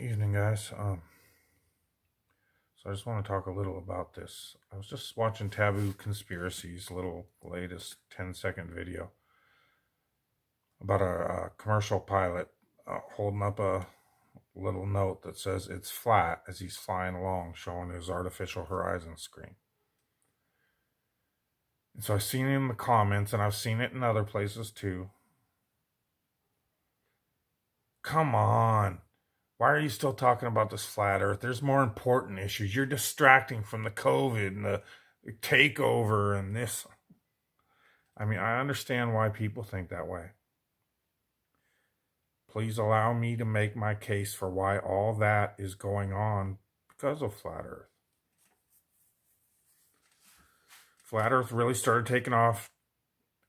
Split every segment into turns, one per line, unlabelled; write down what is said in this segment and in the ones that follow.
Evening, guys. So I just want to talk a little about this. I was just watching Taboo Conspiracy's little latest 10-second video about a commercial pilot holding up a little note that says it's flat as he's flying along, showing his artificial horizon screen. And so I've seen it in the comments, and I've seen it in other places too. Come on. Why are you still talking about this flat earth? There's more important issues. You're distracting from the COVID and the takeover and this. I mean, I understand why people think that way. Please allow me to make my case for why all that is going on because of flat earth. Flat earth really started taking off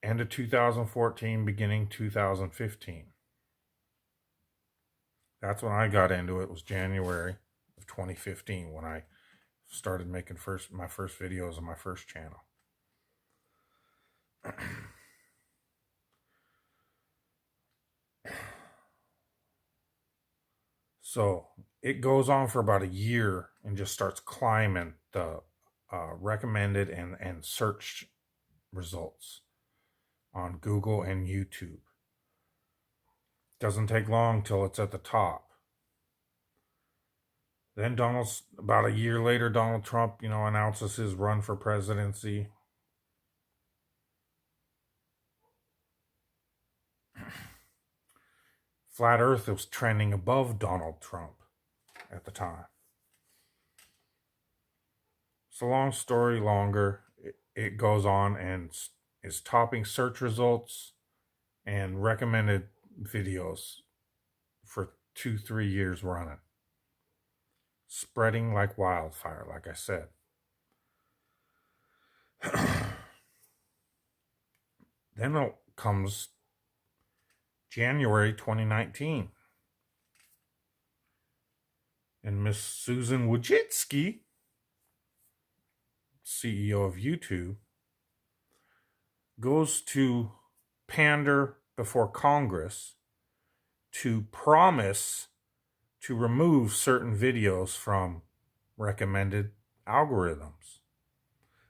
end of 2014, beginning 2015. That's when I got into it. It was January of 2015 when I started making my first videos on my first channel. So it goes on for about a year and just starts climbing the recommended and search results on Google and YouTube. Doesn't take long till it's at the top. Then about a year later, Donald Trump, announces his run for presidency. Flat Earth was trending above Donald Trump at the time. So long story longer, it goes on and is topping search results and recommended videos for 2-3 years running, spreading like wildfire, like I said. Then comes January 2019, and Miss Susan Wojcicki, CEO of YouTube, goes to pander before Congress to promise to remove certain videos from recommended algorithms,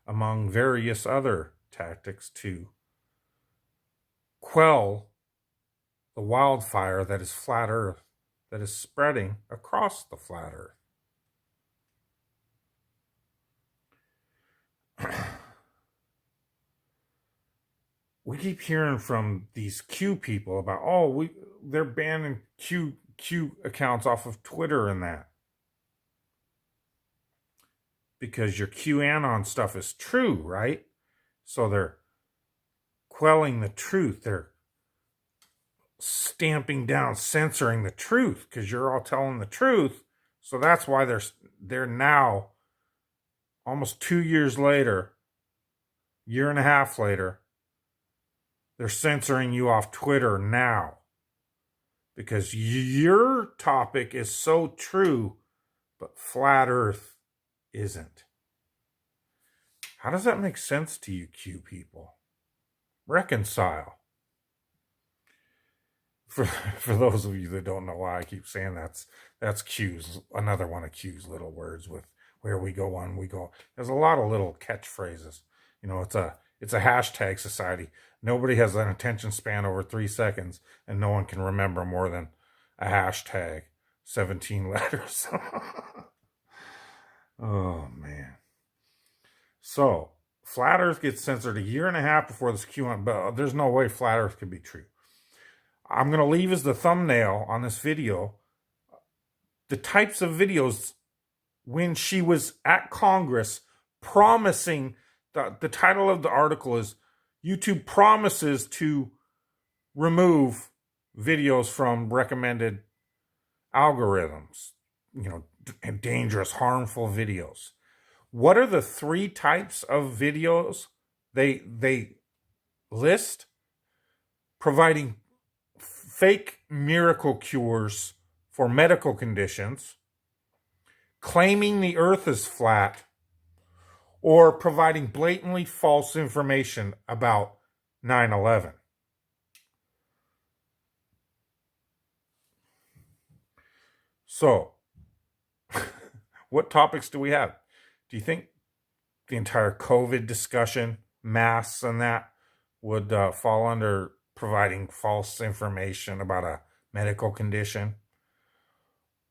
among various other tactics to quell the wildfire that is flat earth, that is spreading across the flat earth. We keep hearing from these Q people about, they're banning Q accounts off of Twitter and that. Because your QAnon stuff is true, right? So they're quelling the truth. They're stamping down, censoring the truth because you're all telling the truth. So that's why they're now, almost 2 years later, year and a half later, they're censoring you off Twitter now because your topic is so true, but flat earth isn't. How does that make sense to you, Q people? Reconcile. For those of you that don't know why I keep saying that's Q's, another one of Q's little words with where we go on, we go. There's a lot of little catchphrases. It's a hashtag society. Nobody has an attention span over 3 seconds, and no one can remember more than a hashtag, 17 letters. Oh, man. So, flat earth gets censored a year and a half before this QAnon, but there's no way flat earth could be true. I'm going to leave as the thumbnail on this video the types of videos when she was at Congress promising, the title of the article is YouTube promises to remove videos from recommended algorithms, and dangerous, harmful videos. What are the 3 types of videos they list? Providing fake miracle cures for medical conditions, claiming the earth is flat, or providing blatantly false information about 9/11. So, what topics do we have? Do you think the entire COVID discussion, masks and that, would fall under providing false information about a medical condition?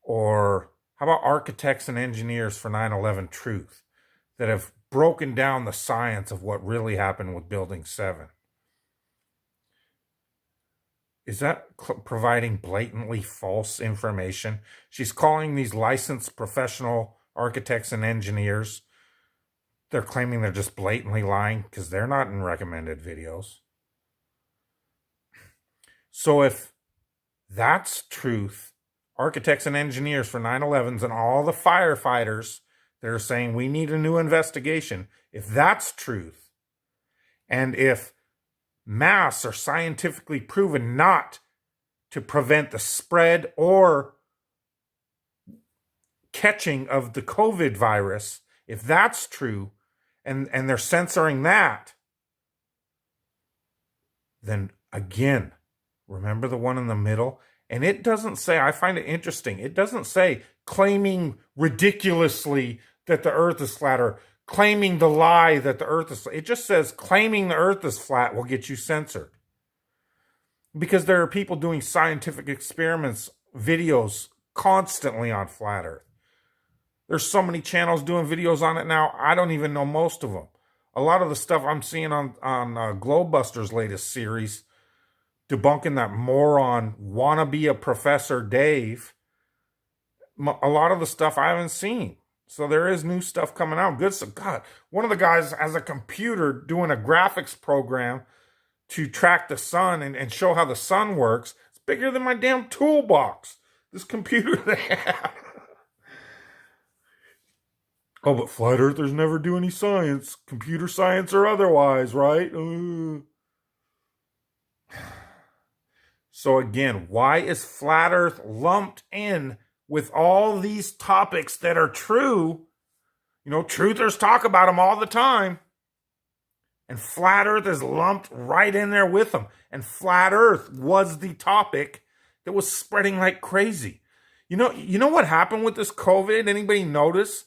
Or how about architects and engineers for 9/11 truth that have broken down the science of what really happened with Building 7? Is that providing blatantly false information? She's calling these licensed professional architects and engineers. They're claiming they're just blatantly lying because they're not in recommended videos. So if that's truth, architects and engineers for 9/11s and all the firefighters that are saying we need a new investigation, if that's truth, and if masks are scientifically proven not to prevent the spread or catching of the COVID virus, if that's true, and they're censoring that, then again, remember the one in the middle? And it doesn't say, I find it interesting, it doesn't say claiming ridiculously that the earth is flat or claiming the lie that the earth is flat. It just says claiming the earth is flat will get you censored. Because there are people doing scientific experiments, videos constantly on flat earth. There's so many channels doing videos on it now, I don't even know most of them. A lot of the stuff I'm seeing on Globebuster's latest series, debunking that moron wannabe a Professor Dave, a lot of the stuff I haven't seen. So there is new stuff coming out. Good stuff. God, one of the guys has a computer doing a graphics program to track the sun and show how the sun works. It's bigger than my damn toolbox. This computer they have. Oh, but flat earthers never do any science. Computer science or otherwise, right? So again, why is flat earth lumped in with all these topics that are true? You know, truthers talk about them all the time. And flat earth is lumped right in there with them. And flat earth was the topic that was spreading like crazy. You know what happened with this COVID? Anybody notice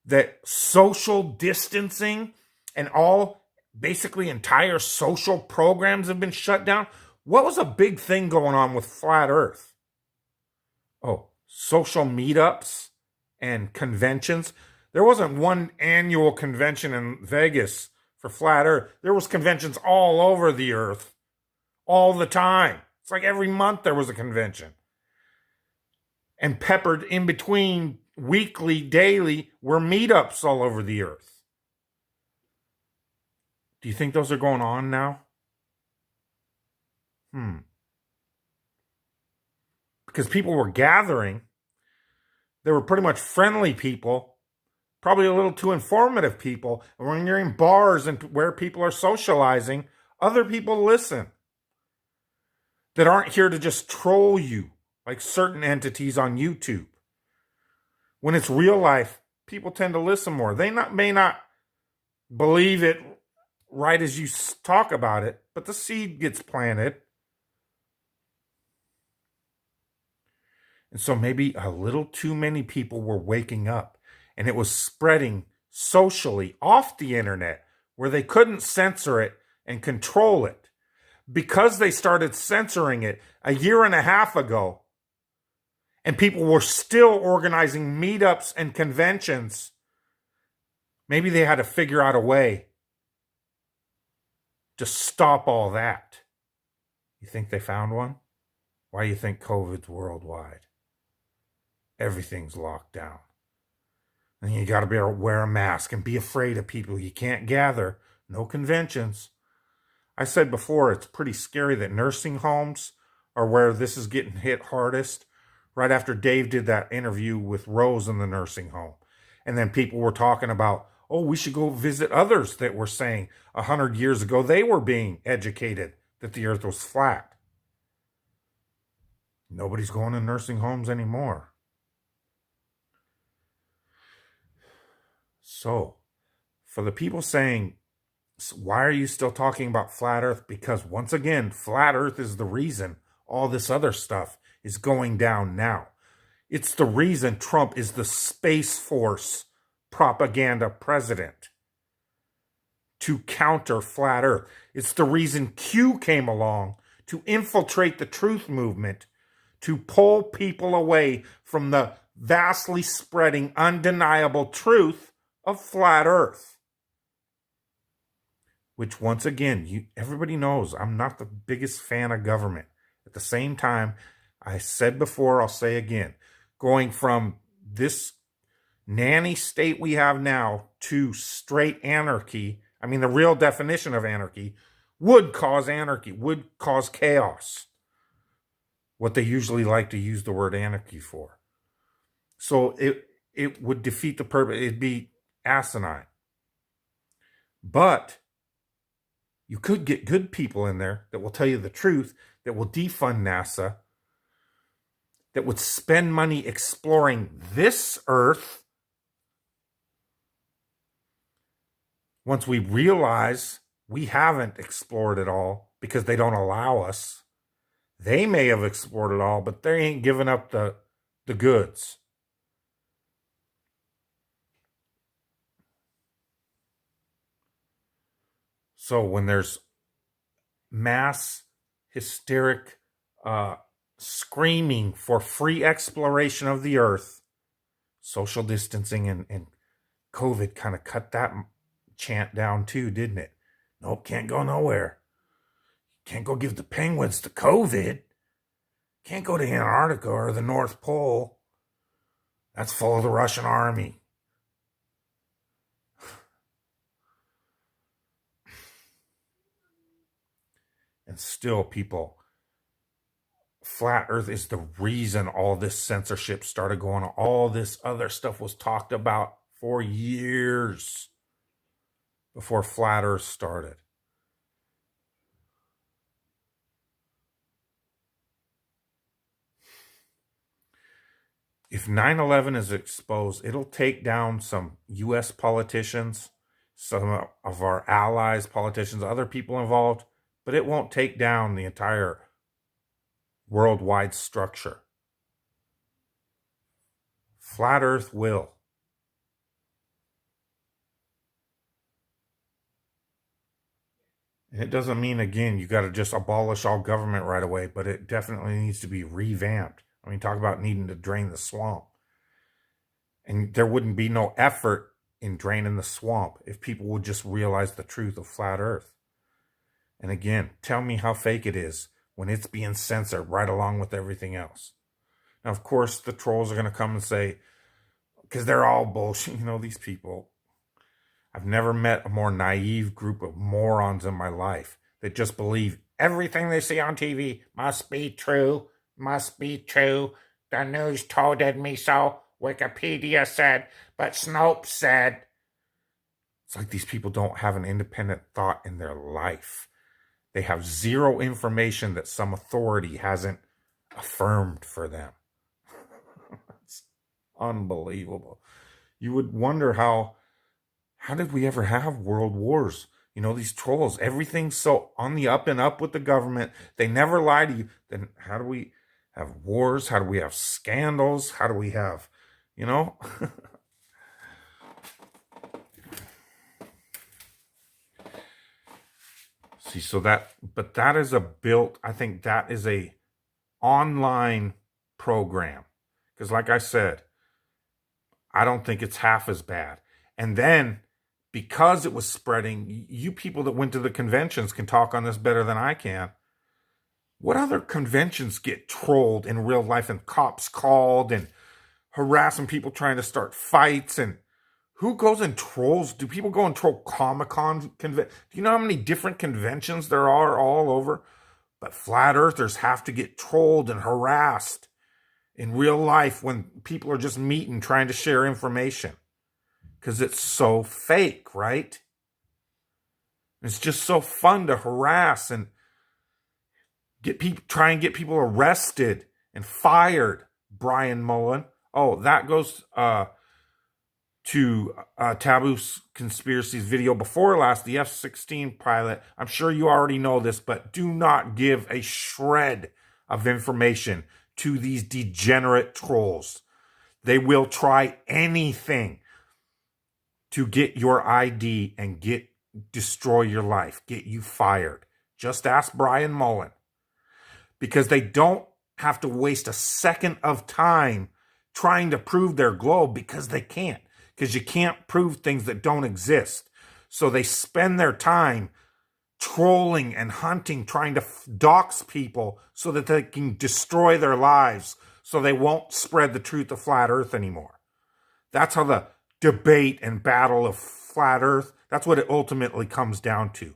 that social distancing and all basically entire social programs have been shut down? What was a big thing going on with flat earth? Oh, social meetups and conventions. There wasn't one annual convention in Vegas for flat earth. There was conventions all over the earth all the time. It's like every month there was a convention. And peppered in between weekly, daily, were meetups all over the earth. Do you think those are going on now? Because people were gathering. They were pretty much friendly people, probably a little too informative people. And when you're in bars and where people are socializing, other people listen that aren't here to just troll you like certain entities on YouTube. When it's real life, people tend to listen more. They may not believe it right as you talk about it, but the seed gets planted. And so maybe a little too many people were waking up, and it was spreading socially off the internet where they couldn't censor it and control it. Because they started censoring it a year and a half ago, and people were still organizing meetups and conventions, maybe they had to figure out a way to stop all that. You think they found one? Why do you think COVID's worldwide? Everything's locked down. And you got to wear a mask and be afraid of people. You can't gather. No conventions. I said before, it's pretty scary that nursing homes are where this is getting hit hardest. Right after Dave did that interview with Rose in the nursing home. And then people were talking about, oh, we should go visit others that were saying 100 years ago they were being educated that the earth was flat. Nobody's going to nursing homes anymore. So, for the people saying, why are you still talking about flat earth? Because once again, flat earth is the reason all this other stuff is going down now. It's the reason Trump is the Space Force propaganda president, to counter flat Earth. It's the reason Q came along, to infiltrate the truth movement, to pull people away from the vastly spreading, undeniable truth of flat Earth. Which, once again, everybody knows I'm not the biggest fan of government. At the same time, I said before, I'll say again, going from this nanny state we have now to straight anarchy, I mean, the real definition of anarchy, would cause anarchy, would cause chaos. What they usually like to use the word anarchy for. So it would defeat the purpose. It'd be asinine. But you could get good people in there that will tell you the truth, that will defund NASA, that would spend money exploring this Earth. Once we realize we haven't explored it all because they don't allow us, they may have explored it all, but they ain't giving up the goods. So when there's mass hysteric screaming for free exploration of the Earth, social distancing and COVID kind of cut that chant down too, didn't it? Nope, can't go nowhere. Can't go give the penguins to COVID. Can't go to Antarctica or the North Pole. That's full of the Russian army. And still, people, flat Earth is the reason all this censorship started going on. All this other stuff was talked about for years before flat Earth started. If 9/11 is exposed, it'll take down some U.S. politicians, some of our allies, politicians, other people involved, but it won't take down the entire worldwide structure. Flat Earth will. And it doesn't mean, again, you got to just abolish all government right away, but it definitely needs to be revamped. I mean, talk about needing to drain the swamp. And there wouldn't be no effort in draining the swamp if people would just realize the truth of flat Earth. And again, tell me how fake it is when it's being censored right along with everything else. Now, of course, the trolls are going to come and say, because they're all bullshit, these people. I've never met a more naive group of morons in my life that just believe everything they see on TV must be true, must be true. The news told me so. Wikipedia said, but Snopes said. It's like these people don't have an independent thought in their life. They have zero information that some authority hasn't affirmed for them. It's unbelievable. You would wonder how did we ever have world wars? These trolls, everything's so on the up and up with the government. They never lie to you. Then how do we have wars? How do we have scandals? How do we have, See, but that is I think that is a online program. Because like I said, I don't think it's half as bad. And then, because it was spreading, you people that went to the conventions can talk on this better than I can. What other conventions get trolled in real life and cops called and harassing people trying to start fights? And who goes and trolls? Do people go and troll Comic-Con? Do you know how many different conventions there are all over? But flat earthers have to get trolled and harassed in real life when people are just meeting trying to share information. Because it's so fake, right? It's just so fun to harass and try and get people arrested and fired. Brian Mullen. Oh, that goes to Taboo Conspiracy's video before last, the F-16 pilot. I'm sure you already know this, but do not give a shred of information to these degenerate trolls. They will try anything to get your ID and destroy your life, get you fired. Just ask Brian Mullen. Because they don't have to waste a second of time trying to prove their globe, because they can't. Because you can't prove things that don't exist. So they spend their time trolling and hunting, trying to dox people so that they can destroy their lives, so they won't spread the truth of flat Earth anymore. That's how the debate and battle of flat Earth, that's what it ultimately comes down to.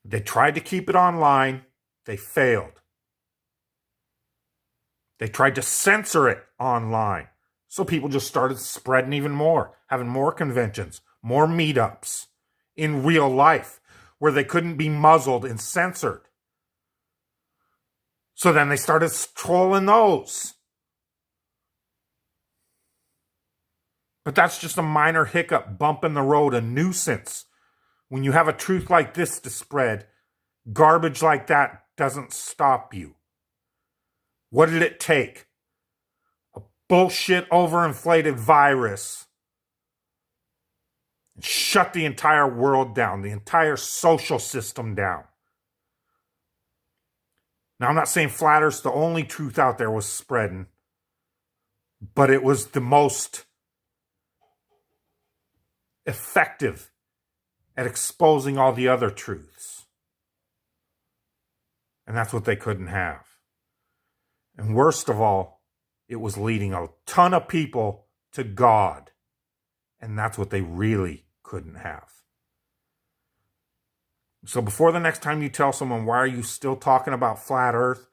They tried to keep it online. They failed. They tried to censor it online. So people just started spreading even more, having more conventions, more meetups in real life where they couldn't be muzzled and censored. So then they started trolling those. But that's just a minor hiccup, bump in the road, a nuisance. When you have a truth like this to spread, garbage like that doesn't stop you. What did it take? A bullshit overinflated virus. And shut the entire world down, the entire social system down. Now, I'm not saying flat Earth's the only truth out there was spreading, but it was the most effective at exposing all the other truths. And that's what they couldn't have. And worst of all, it was leading a ton of people to God. And that's what they really couldn't have. So before the next time you tell someone, why are you still talking about flat Earth?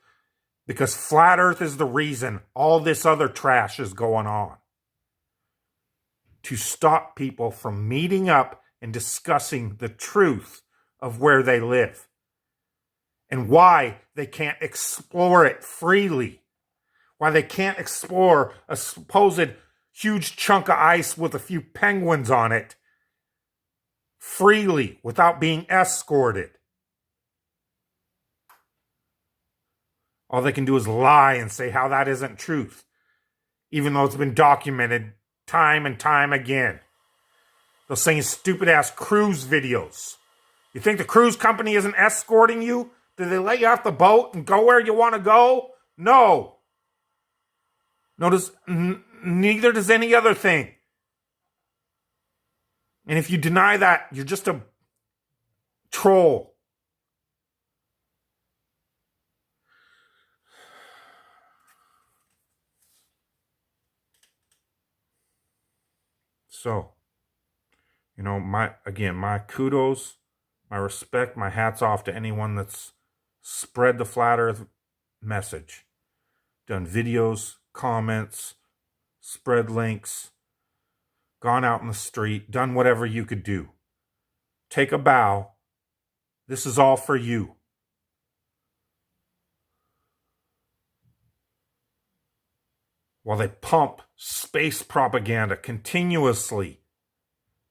Because flat Earth is the reason all this other trash is going on. To stop people from meeting up and discussing the truth of where they live and why they can't explore it freely, why they can't explore a supposed huge chunk of ice with a few penguins on it freely without being escorted. All they can do is lie and say how that isn't truth, even though it's been documented time and time again. They're saying stupid-ass cruise videos. You think the cruise company isn't escorting you? Do they let you off the boat and go where you want to go? No. Neither does any other thing. And if you deny that, you're just a troll. So, my kudos, my respect, my hats off to anyone that's spread the flat Earth message. Done videos, comments, spread links, gone out in the street, done whatever you could do. Take a bow. This is all for you. While they pump space propaganda continuously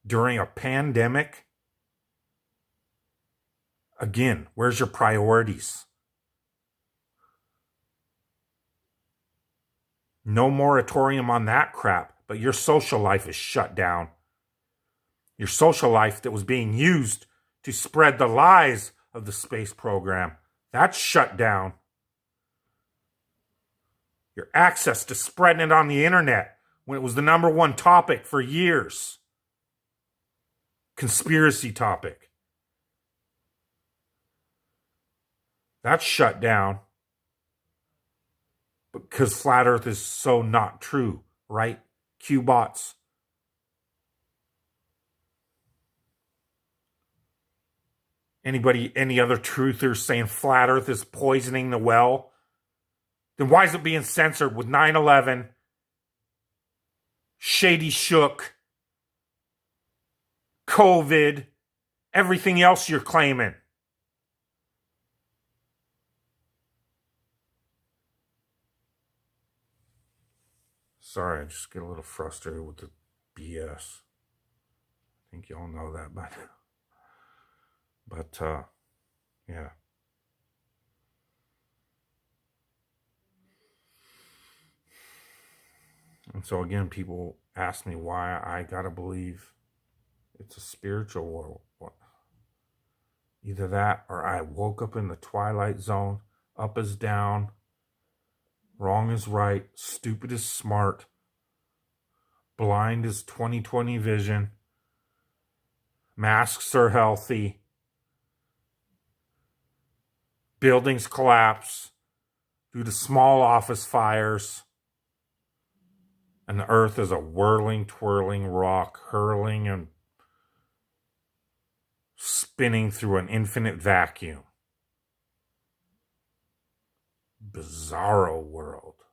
during a pandemic, again, where's your priorities? No moratorium on that crap, but your social life is shut down. Your social life that was being used to spread the lies of the space program, that's shut down. Your access to spreading it on the internet when it was the number one topic for years. Conspiracy topic. That's shut down. Because flat Earth is so not true, right? Q-bots. Any other truthers saying flat Earth is poisoning the well? Then why is it being censored with 9/11, Shady Shook, COVID, everything else you're claiming? Sorry, I just get a little frustrated with the BS. I think y'all know that by now. But, yeah. And so again, people ask me why I gotta believe it's a spiritual world. Either that or I woke up in the twilight zone. Up is down, wrong is right, stupid is smart, blind is 20/20 vision, masks are healthy, buildings collapse due to small office fires, and the earth is a whirling, twirling rock hurling and spinning through an infinite vacuum. Bizarro world.